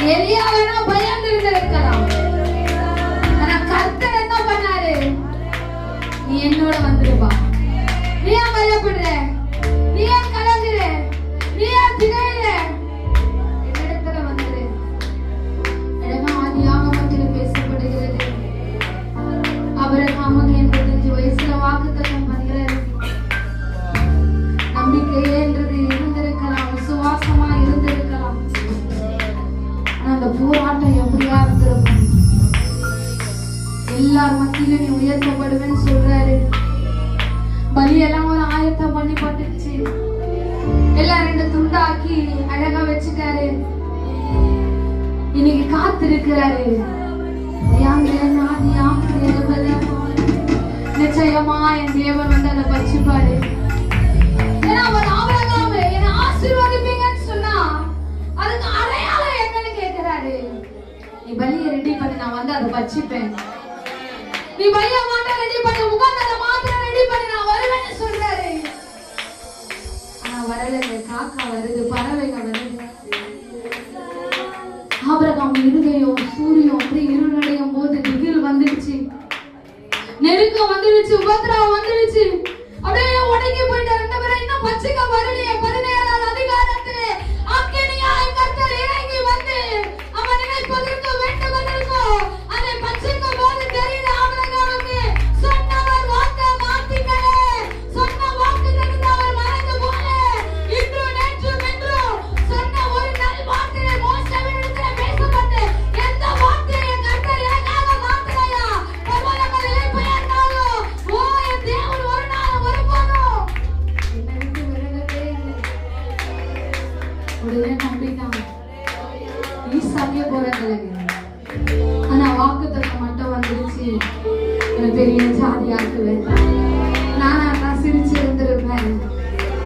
எலியா வேணா பயந்து இருந்திருக்கலாம். ஆனா கர்த்தர் என்ன பண்ணாரு? நீ என்னோட வந்துருப்பா. நீ ஏன் பயப்படுற? நீ ஏன் கலங்குற? நீ ஏன் திகைக்கிற? என்னிடத்துல வந்துரு. இடமா ஆதியாகமத்தில் பேசப்படுகிறது. ஆபிரகாமுக்கு 85 வயசுல வாக்குத்தத்தம் பண்றாரு. நம்பிக்கைன்றது இருந்திருக்கலாம், விசுவாசமா இருந்திருக்கலாம். ஆனா அந்த போராட்டம் எப்படியா இருந்திருக்கும்? எல்லார் மத்தியிலும் நீ உயர்த்தப்படுவேன்னு சொல்றாரு. பலியெல்லாம் ஒரு ஆயத்தம் பண்ணி பட்டுச்சு. எல்லாம் 2 துண்டாக்கி அழகா வச்சுட்டாரு. இன்னைக்கு காத்திருக்கிறாரு. நிச்சயமா என் தேவன் வந்து அதை பச்சுப்பாரு. ஏன்னா அவர் ஆபிரகாமே என்னை ஆசீர்வதிப்பீங்கன்னு சொன்னா அதுக்கு அடையாளம் என்னன்னு கேட்கிறாரு. நீ பலியை ரெடி பண்ணி நான் வந்து அதை பச்சுப்பேன். நீ பலியை மாட்ட ரெடி பண்ணி உட்கார்ந்து அதை மாத்திரம் ரெடி பண்ணி நான் வருவேன்னு சொல்றாரு. ஆனா வரலைங்க. காக்கா வருது, பறவைங்க வருது. ஆபிரகாம் இருதயம் சூரியன் அப்படி இருளடையும் போது திகில் வந்துடுச்சு, நெருக்கம் வந்துடுச்சு, உபத்திரவம் வந்துடுச்சு. அப்படியே உடங்கி போயிட்டார். 2 பேரும் இன்னும் பச்சைக்க வரலையே. 17ஆம் அதிகாரத்திலே அக்கினியாய் கர்த்தர் இறங்கி வந்து அவன் நினைப்பதற்கு வேண்டுவதற்கு அதை பச்சைக்க போது தெரியுது ஆபிரகாமுக்கு. சொன்னவர் வாக்கு மாத்திக்கலே, சொன்ன வாக்கு தகுந்த அவர் மறைந்து போல இன்று நேற்றும் என்றும் சொன்ன ஒரு நல் வார்த்தையை மோசேவிடத்திலே பேசப்பட்டு எந்த வார்த்தையை கர்த்தர் எனக்காக மாத்தலையா? பிரபலங்கள் இளைப்பெயர்ந்தாலும் ஓ என் தேவன் ஒரு நாள் ஒருபோதும் என்னை விட்டு விலகவே இல்லை. உடனே நம்பிட்டாங்க. ஈசாக்கே போறாங்க. ஆனா வாக்குத்தத்தம் மட்டும் வந்துருச்சு, பெரிய ஜாதியாக்குவேன்.